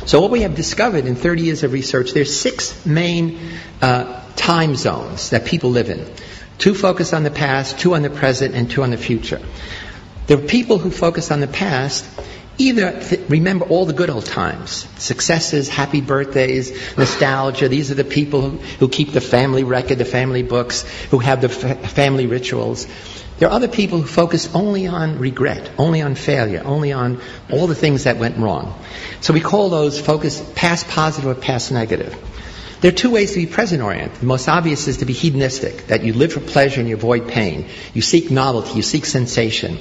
So what we have discovered in 30 years of research, there's 6 main time zones that people live in. 2 focus on the past, 2 on the present, and 2 on the future. The people who focus on the past either remember all the good old times, successes, happy birthdays, nostalgia. These are the people who keep the family record, the family books, who have the family rituals. There are other people who focus only on regret, only on failure, only on all the things that went wrong. So we call those focus past positive or past negative. There are 2 ways to be present-oriented. The most obvious is to be hedonistic, that you live for pleasure and you avoid pain. You seek novelty, you seek sensation.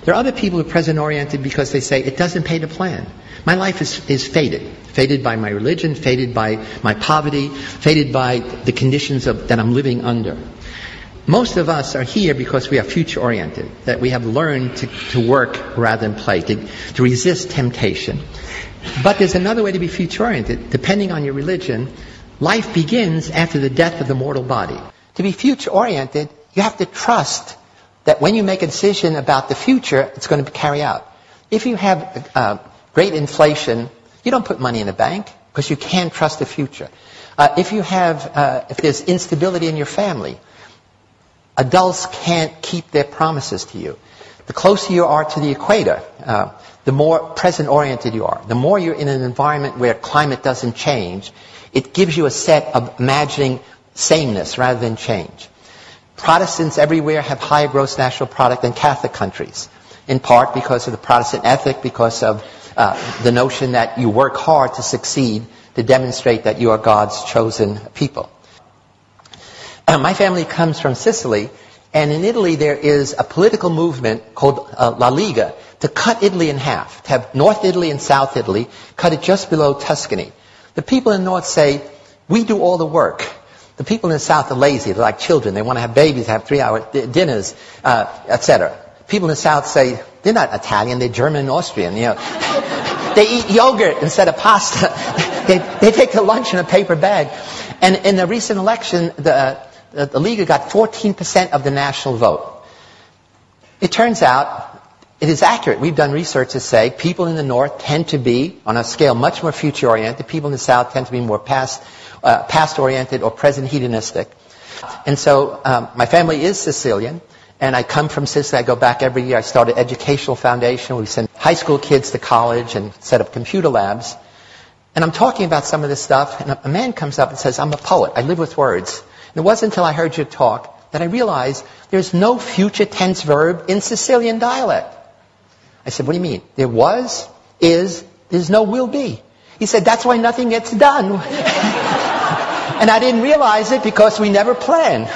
There are other people who are present-oriented because they say, it doesn't pay to plan. My life is fated. Fated by my religion, fated by my poverty, fated by the conditions that I'm living under. Most of us are here because we are future-oriented, that we have learned to work rather than play, to resist temptation. But there's another way to be future-oriented. Depending on your religion, life begins after the death of the mortal body. To be future-oriented, you have to trust that when you make a decision about the future, it's going to carry out. If you have great inflation, you don't put money in the bank because you can't trust the future. If there's instability in your family, adults can't keep their promises to you. The closer you are to the equator, the more present-oriented you are. The more you're in an environment where climate doesn't change, it gives you a set of imagining sameness rather than change. Protestants everywhere have higher gross national product than Catholic countries, in part because of the Protestant ethic, because of the notion that you work hard to succeed, to demonstrate that you are God's chosen people. My family comes from Sicily, and in Italy there is a political movement called La Liga to cut Italy in half, to have North Italy and South Italy, cut it just below Tuscany. The people in the North say, we do all the work. The people in the South are lazy. They're like children. They want to have babies, have 3-hour dinners, etc. People in the South say, they're not Italian, they're German and Austrian. You know, they eat yogurt instead of pasta. they take their lunch in a paper bag. And in the recent election, the Liga got 14% of the national vote. It turns out it is accurate. We've done research to say people in the North tend to be, on a scale much more future-oriented. People in the South tend to be more past-oriented or present hedonistic. And so my family is Sicilian, and I come from Sicily. I go back every year. I start an educational foundation. We send high school kids to college and set up computer labs. And I'm talking about some of this stuff, and a man comes up and says, I'm a poet. I live with words. And it wasn't until I heard your talk that I realized there's no future tense verb in Sicilian dialect. I said, what do you mean? There was, is, there's no will be. He said, that's why nothing gets done. And I didn't realize it because we never plan.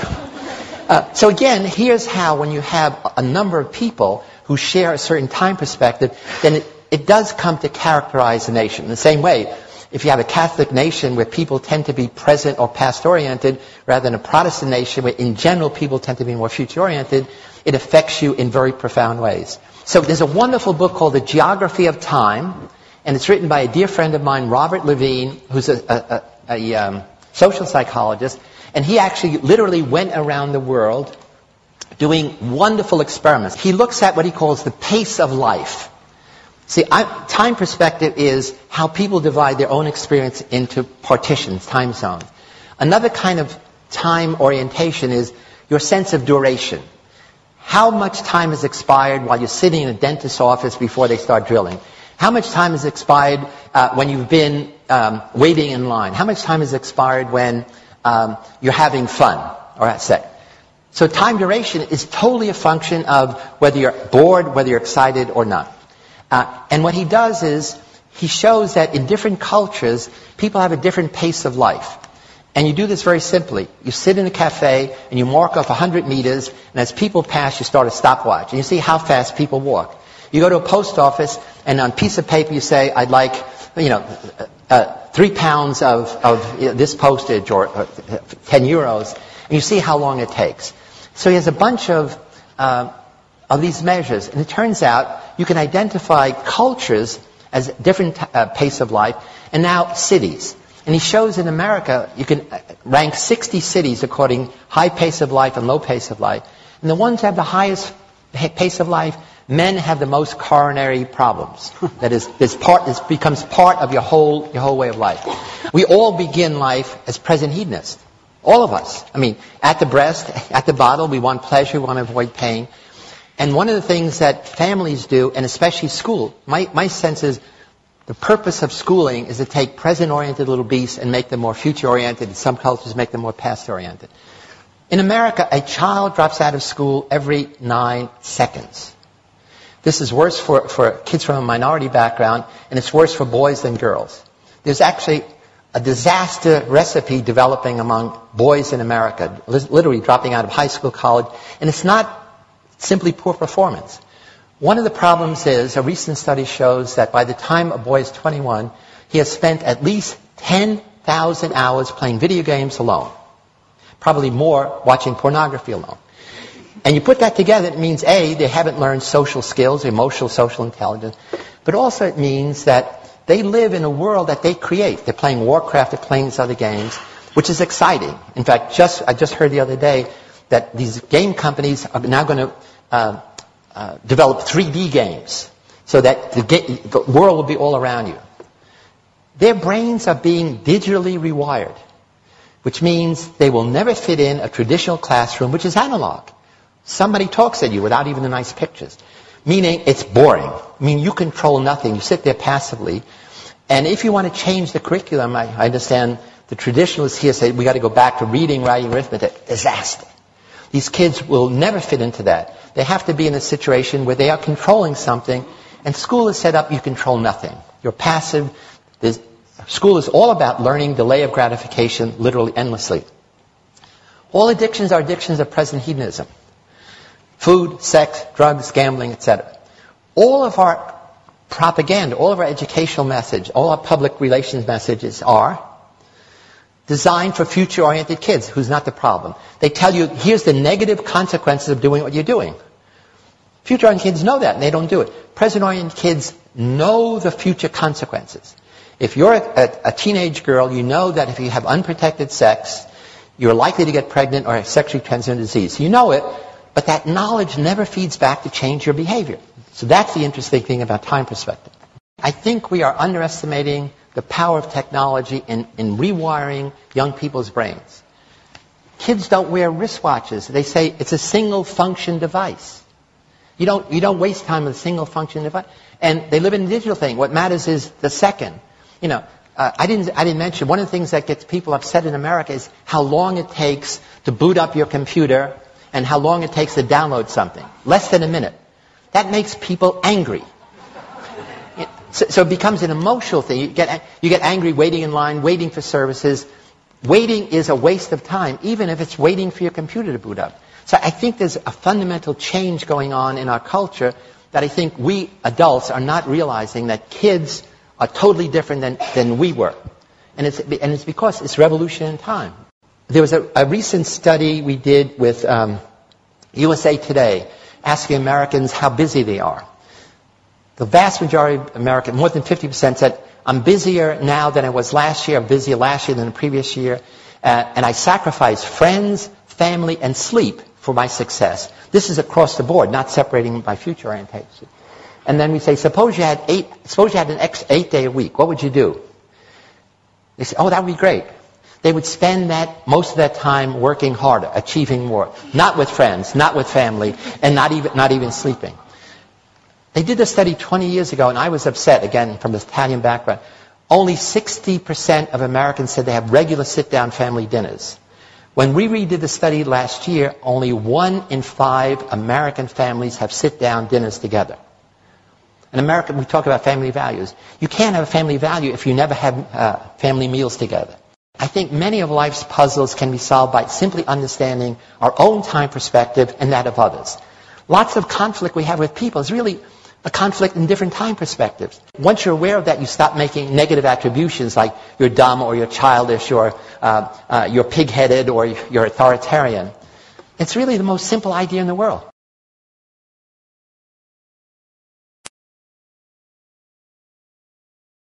So again, here's how when you have a number of people who share a certain time perspective, then it does come to characterize a nation. In the same way, if you have a Catholic nation where people tend to be present or past-oriented, rather than a Protestant nation where in general people tend to be more future-oriented, it affects you in very profound ways. So there's a wonderful book called The Geography of Time, and it's written by a dear friend of mine, Robert Levine, who's a social psychologist, and he actually literally went around the world doing wonderful experiments. He looks at what he calls the pace of life. See, time perspective is how people divide their own experience into partitions, time zones. Another kind of time orientation is your sense of duration. How much time has expired while you're sitting in a dentist's office before they start drilling? How much time has expired when you've been waiting in line? How much time has expired when you're having fun or at sex? So time duration is totally a function of whether you're bored, whether you're excited or not. And what he does is he shows that in different cultures, people have a different pace of life. And you do this very simply. You sit in a cafe and you mark off 100 meters, and as people pass, you start a stopwatch. And you see how fast people walk. You go to a post office, and on a piece of paper you say, I'd like, 3 pounds of this postage or 10 euros. And you see how long it takes. So he has a bunch of these measures. And it turns out you can identify cultures as different pace of life, and now cities. And he shows in America, you can rank 60 cities according high pace of life and low pace of life. And the ones that have the highest pace of life, men have the most coronary problems. That is, this becomes part of your whole way of life. We all begin life as present hedonists. All of us. I mean, at the breast, at the bottle, we want pleasure, we want to avoid pain. And one of the things that families do, and especially school, my sense is the purpose of schooling is to take present-oriented little beasts and make them more future-oriented. In some cultures, make them more past-oriented. In America, a child drops out of school every 9 seconds. This is worse for kids from a minority background, and it's worse for boys than girls. There's actually a disaster recipe developing among boys in America, literally dropping out of high school, college, and it's not simply poor performance. One of the problems is, a recent study shows that by the time a boy is 21, he has spent at least 10,000 hours playing video games alone. Probably more watching pornography alone. And you put that together, it means, A, they haven't learned social skills, emotional, social intelligence, but also it means that they live in a world that they create. They're playing Warcraft, they're playing these other games, which is exciting. In fact, I just heard the other day that these game companies are now going to develop 3D games so that the world will be all around you. Their brains are being digitally rewired, which means they will never fit in a traditional classroom, which is analog. Somebody talks at you without even the nice pictures. Meaning it's boring. I mean, you control nothing. You sit there passively. And if you want to change the curriculum, I understand the traditionalists here say we got to go back to reading, writing, arithmetic. Disaster. These kids will never fit into that. They have to be in a situation where they are controlling something, and school is set up, you control nothing. You're passive. School is all about learning, delay of gratification, literally endlessly. All addictions are addictions of present hedonism. Food, sex, drugs, gambling, etc. All of our propaganda, all of our educational message, all our public relations messages are designed for future-oriented kids, who's not the problem. They tell you, here's the negative consequences of doing what you're doing. Future-oriented kids know that, and they don't do it. Present-oriented kids know the future consequences. If you're a teenage girl, you know that if you have unprotected sex, you're likely to get pregnant or have sexually transmitted disease. You know it, but that knowledge never feeds back to change your behavior. So that's the interesting thing about time perspective. I think we are underestimating the power of technology in rewiring young people's brains. Kids don't wear wristwatches. They say it's a single function device. You don't waste time with a single function device. And they live in a digital thing. What matters is the second. You know, I didn't mention, one of the things that gets people upset in America is how long it takes to boot up your computer and how long it takes to download something. Less than a minute. That makes people angry. So it becomes an emotional thing. You get angry waiting in line, waiting for services. Waiting is a waste of time, even if it's waiting for your computer to boot up. So I think there's a fundamental change going on in our culture that I think we adults are not realizing, that kids are totally different than we were. And it's because it's revolution in time. There was a recent study we did with USA Today, asking Americans how busy they are. The vast majority of Americans, more than 50%, said, I'm busier now than I was last year, I'm busier last year than the previous year, and I sacrifice friends, family, and sleep for my success. This is across the board, not separating by future orientation. And then we say, suppose you had an 8-day a week, what would you do? They say, oh, that would be great. They would spend most of that time working harder, achieving more, not with friends, not with family, and not even sleeping. They did a study 20 years ago, and I was upset, again, from this Italian background. Only 60% of Americans said they have regular sit-down family dinners. When we redid the study last year, only 1 in 5 American families have sit-down dinners together. In America, we talk about family values. You can't have a family value if you never have family meals together. I think many of life's puzzles can be solved by simply understanding our own time perspective and that of others. Lots of conflict we have with people is really a conflict in different time perspectives. Once you're aware of that, you stop making negative attributions like you're dumb or you're childish or you're pig-headed or you're authoritarian. It's really the most simple idea in the world.